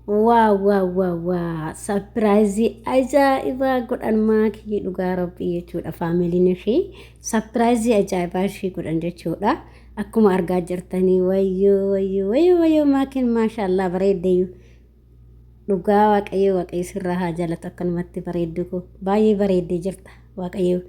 Waa sapiraayizii ajaa'ibaa godhan maakii dhugaa rabbii jechuudha. Faamiliin ishee sapiraayizii ajaa'ibaa ishee godhan jechuudha. Akkuma argaa jirtanii wayyoo maakiin maashaallah bareeddeeyyuu. Dhugaa waaqayyo sirraa haa jaalatu akkanumatti bareeddu ko baay'ee bareeddee jirta waaqayyo.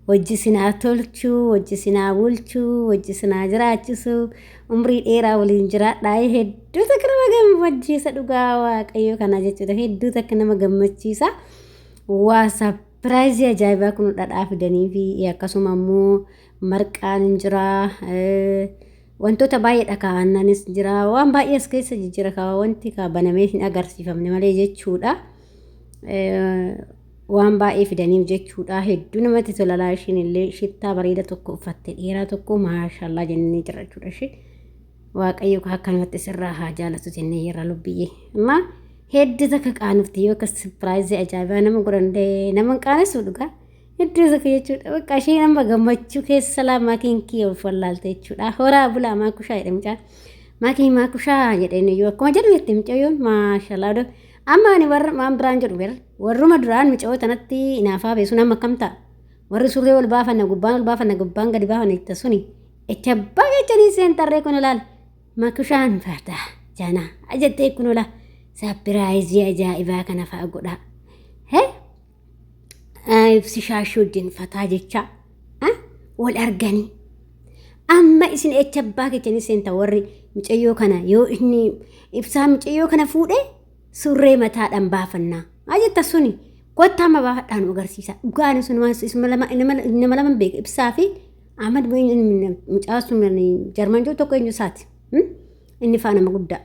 Wajji sinaa tolchuu, wajji sinaa bulchuu, wajji sinaa jiraachisu, umrii dheeraa waliin jiraadhaa hedduu takka nama gammachiisa dhugaa waaqayyo kana jechuudha. Hedduu takka nama gammachiisa. Waa sapiraayizii ajaa'ibaa kun dhadhaa fidanii fi akkasuma immoo marqaan jira. Wantoota baay'eedha kaa'annanis jira. Waan baay'ee as keessa jijjiira kaawwa wanti banamee hin agarsiifamne malee jechuudha. Waan baay'ee fidaniif jechuudha. Hedduu namatti tola laashin illee shittaa bareeda tokko uffatte dheeraa tokko maashaallah jennee jira jechuudha. Ishee waaqayyo akkanumatti sirraa haa jaalatu jennee yeroo lubbiyyee. Amma hedduu takka qaanufti yoo akka sapiraayizii ajaa'ibaa nama godhantee nama qaanessu dhugaa. Hedduu takka jechuudha. Bakka ishee nama gammachuu keessa lama kinkii of wallaalte jechuudha. Horaa bulaa maakushaa jedhamchaa. Maakushaa jedheen yoo akkuma jedhu jettee mucayyoon maashaallah. Amma ani warra maan biraan jedhu bira warruma duraan mucoo tanatti inaafaa beesu nama akkam ta'a. Warri surree ol baafanna gubbaan gadi baafanna itti suni itti abbaa jechanii seentarree kun ilaala. Maakushaan faataa janaa ajattee kun ilaala. Sapiraayizii ajaa'ibaa kana fa'a godhaa. Ibsi shaashuu wajjin fataa jecha wal arganii. Amma isin itti abbaa jechanii seenta warri mucayyoo kana yoo inni ibsaa mucayyoo kana fuudhee. Surree mataadhaan baafannaa. Ajetta suni kottaa ma baafadhaan nu agarsiisa. Dhugaan sun nama lama beeka ibsaa fi Ahmad mucaa sun Jarman tokko eenyu isaati. Inni faana nama guddaa.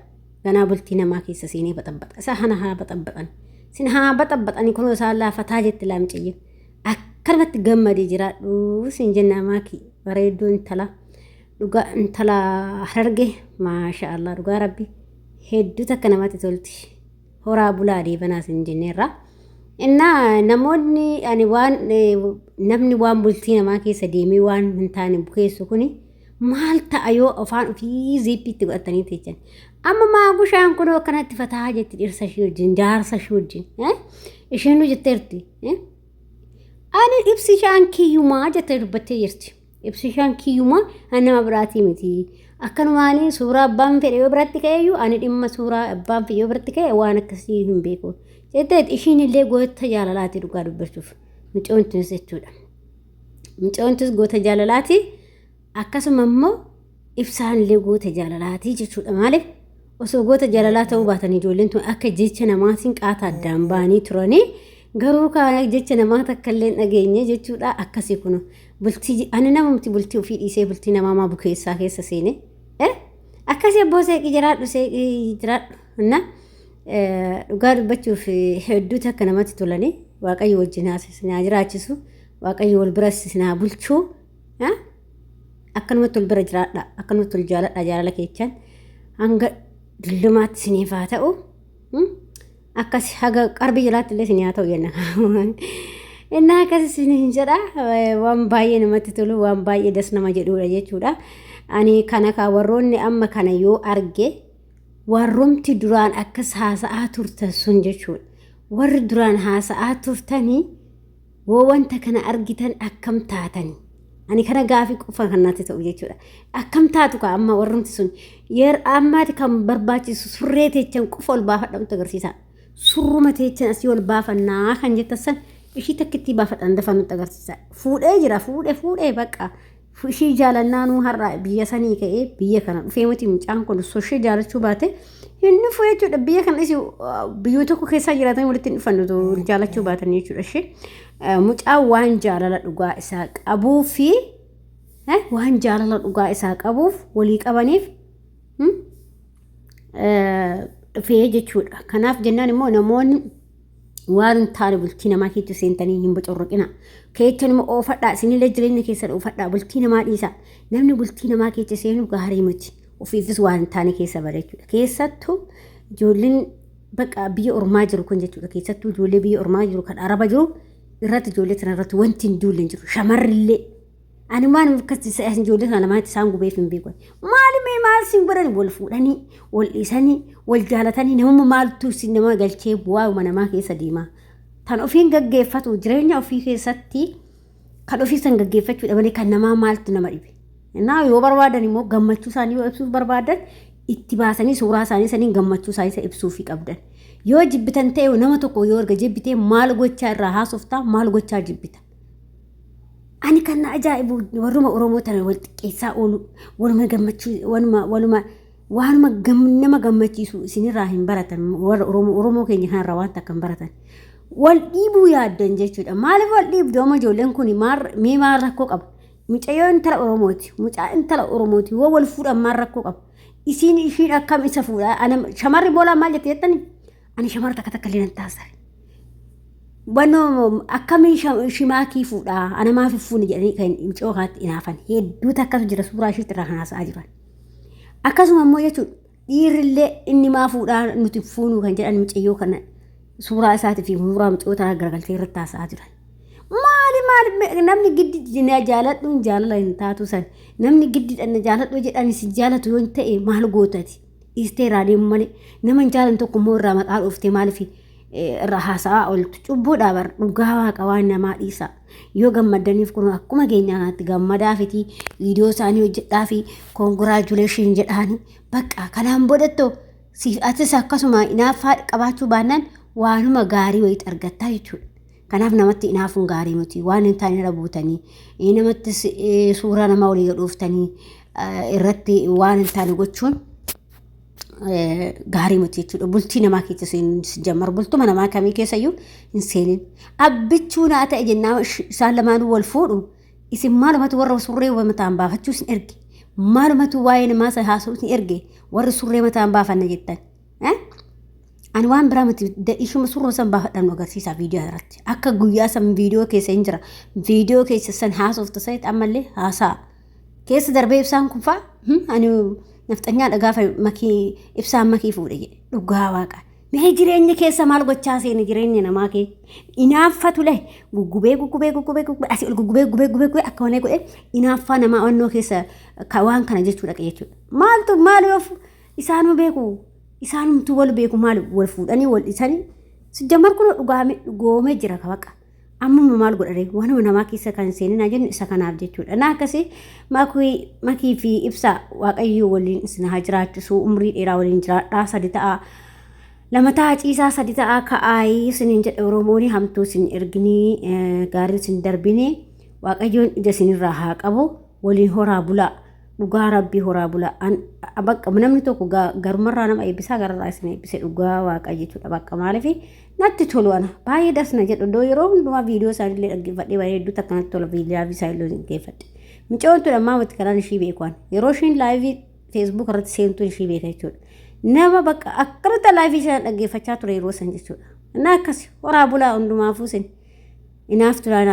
Ganaa bultii namaa keessa seenee baxabbaxa. Isa hana haa baxabbaxan. Sin haa baxabbaxanii kunoo isaan laafataa jetti laamciyye. Akkanumatti gammadee jiraadhu sin jennaa maakii bareedduu intala. Dhugaa intala hararge maashaallah dhugaa rabbi. Hedduu takka namatti tolti. Horaa bulaa deebanaas hin jenneerra. Innaa namoonni namni waan bultii namaa keessa deemee waan hin taane bukeessu kuni maal ta'a yoo afaan ofii ziippiitti godhatanii teechan. Amma maagushaan kunoo akkanatti fataa jetti dhirsa ishee wajjin jaarsa ishee wajjin. Isheen jetteerti. Ani ibsi ishaan kiyyumaa jettee dubbattee jirti. Ibsi ishaan kiyyumaa nama biraatii miti. Akkanumaanii suuraa abbaan fedhe yoo biratti ka'eeyyuu ani dhimma suuraa abbaan fedhe yoo biratti ka'e waan akkasii hin beeku. Jettee ishiin illee goota jaalalaati dhugaa dubbachuuf. Mucoontis jechuudha. Mucoontis goota jaalalaati. Akkasuma immoo ibsaan illee goota jaalalaati jechuudha. Maaliif osoo goota jaalalaa ta'uu baatan ijoolleen tun akka jecha namaatiin qaata addaan ba'anii turanii garuu kana jecha namaa takka illee dhageenye jechuudha. Akkasii kun bultii ani namumti bultii ofii dhiisee bultii namaa bukeessaa keessa seene. Akkasii abboo seeqii jiraadhu na dhugaa dubbachuuf hedduu takka namatti tolanii waaqayyo wajjin haasisnaa jiraachisu waaqayyo wal bira sinaa bulchuu akkanumatti wal bira jiraadha akkanumatti wal jaaladha jaalala keechaan hanga dullumaatti siniif haa ta'u akkasii haga qarbii jalaatti illee sinii haa ta'u jenna. Innaa akkasii siniin jedha waan baay'ee namatti tolu waan baay'ee das nama jedhudha jechuudha. Ani kana warroonni amma kana yoo arge warroomti duraan akkas haasa'aa turtan sun jechuudha. Warri duraan haasa'aa turtanii woo wanta kana argitan akkam taatanii. Ani kana gaafii qofa kanatti ta'u jechuudha. Akkam taatu ka amma warroomti sun ammaati kan barbaachisu surree teechan qofa ol baafadhamtu agarsiisa. Surruma teechan asii ol baafannaa kan jettan ishii takkitti baafadhaan dafa nutti agarsiisa. Fuudhee jira fuudhee bakka. Ishii jaalannaanuu har'a biyya sanii ka'ee biyya kana dhufee miti mucaan kun soshii jaalachuu baate inni fuu jechuudha. Biyya kana biyyoota tokko keessaa jiraatan walitti hin dhufannu jaalachuu baatan jechuudha. Ishee mucaan waan jaalala dhugaa isaa qabuu fi waan jaalala dhugaa isaa qabuuf walii qabaniif dhufee jechuudha. Kanaaf jennaan immoo namoonni waan taane bultii namaa keetti seentanii hin bocorroqina. Keechan immoo oofadhaa isinillee jireenya keessa oofadhaa bultii namaa dhiisa. Namni bultii namaa keessa seenu gaarii miti. Ofiifis waan taane keessa bara jechuudha. Keessattuu ijoolleen bakka biyya ormaa jiru kun jechuudha. Keessattuu ijoollee biyya ormaa jiru kan araba jiru irratti ijoollee sana irratti wanti hin duulle jiru. Shamarrillee ani waan akkasii ijoollee kana lamaatti isaan gubeef hin beeku. Maali mee maa maal sin godhan wal fuudhanii wal dhiisanii wal jaalatanii namuma maaltu sin nama galchee bu'aa namaa keessa deema tan ofiin gaggeeffatu jireenya ofii keessatti kan ofii san gaggeeffachuu dhabanii kan namaa maaltu nama dhibe naa yoo barbaadan immoo gammachuu isaanii yoo ibsuuf barbaadan itti baasanii suuraa isaanii saniin gammachuu isaanii ibsuuf qabdan yoo jibbitan ta'e nama tokko yoo erga jibbitee maal gochaa irraa haasoftaa maal gochaa jibbitan ani kan ajaa'ibu warruma Oromoo tan wal xiqqeessaa oolu waluma gammachuu waanuma nama gammachiisu isinirraa hin baratan warra Oromoo keenya kanarraa waan takkan baratan wal dhiibuu yaaddan jechuudha maaliif wal dhiibdu amma ijoolleen kun maal rakkoo qaba mucayyoo intala Oromooti mucaa intala Oromooti wal fuudhan maal rakkoo qaba ishiin akkam isa fuudha ana shamarri boolaa maal jettee jettani ani shamarra takka illee nan taasise Bano akkami shimaakii fuudha ana maafi fuuni jedhanii kan mucayyoo kaatti inaafan hedduu takkas jira suuraa ishiitti irraa kanaasaa jiran akkasuma immoo jechuudha dhiirrillee inni maa fuudhaa nuti fuunu kan jedhan mucayyoo kana suuraa isaatii fi muuraa mucayyoo tanaa garagaltee irratti taasaa jiran maali namni giddi jaaladhu jaalala hin taatu san namni giddi dhanna jaaladhu jedhani si jaalatu yoo ta'e maal gootati isteeraa deemu malee nama jaalan tokko immoo irraa maqaa dhooftee maaliif irraa haasaa ooltu cubbuudhaa bar dhugaa waaqa waan namaa dhiisa yoo gammadaniif kun akkuma keenyaatti gammadaa fi viidiyoo isaanii hojjedhaa fi koongiraajuleeshin jedhaani bakka kanaan boodatti siif atis akkasuma inaaffaa qabaachuu baannaan waanuma gaarii wayitti argattaa jechuudha. Kanaaf namatti inaafuun gaarii miti waan hin taane irra buutanii namatti suuraa nama walii gadhooftanii irratti waan hin taane gochuun gaarii miti jechuudha. Bultii namaa keessa jammar bultuma namaa kamii keessayyuu hin seenin. Abbichuu naa ta'e jennaa isaan lamaanuu wal fuudhu isin maalumatu warra surree mataan baafachuu sin erge maalumatu waa'ee namaa haasa'uu sin erge warri surree mataan baafanna jettan. Ani waan biraa miti ishuma surroo san baafadhaan agarsiisa viidiyoo irratti akka guyyaa san viidiyoo keessa hin jira viidiyoo keessa san haasofta sayit ammallee haasaa keessa darbee ibsaan kun fa'a ani nafxanyaa dhagaafa ibsaan makii fuudhe jedhe dhugaa waaqa mee jireenya keessa maal gochaa seeni jireenya namaa kee inaaffatu leh guggubee asii ol guggubee akka wanee godhe inaaffaa namaa onnoo keessa waan kana jechuudha maal yoo isaanuu beeku isaanumtu wal beeku maal wal fuudhanii wal dhisanii sijjammar kun goomee jira kabaqa amma maal godhare waanuma namaa keessa kan seeninaa jennu isa kanaaf jechuudha na akkasii makii fi ibsa waaqayyoo waliin isin haa jiraachisu umrii dheeraa waliin jiraadhaa sadi ta'a lama ta'a ciisaa sadi ta'a ka'aayii isiniin jedhe Oromoon hamtuu isin erginii gaarii isin darbinee waaqayyoon ija isinirraa haa qabu waliin horaa bulaa dhugaa rabbii horaa bulaa bakka namni tokko garumarraa nama eebbisaa gararraa isin eebbise dhugaa waaqa jechuudha bakka maaliif natti tolu ana baay'ee dasna jedhu doo yeroo hundumaa viidiyoo isaanillee dhaggeeffadhee baay'ee hedduutti akkanatti tola viidiyoo isaanillee dhaggeeffadhe mucayyoon tun ammaa watti kanaan ishii beekwaan yeroo ishiin laayivii feesbuuk irratti seentuun ishii beeka jechuudha nama bakka akkanatti laayivii isaan dhaggeeffachaa ture yeroo san jechuudha na akkasi horaa bulaa hundumaafuu sin inaaf turaa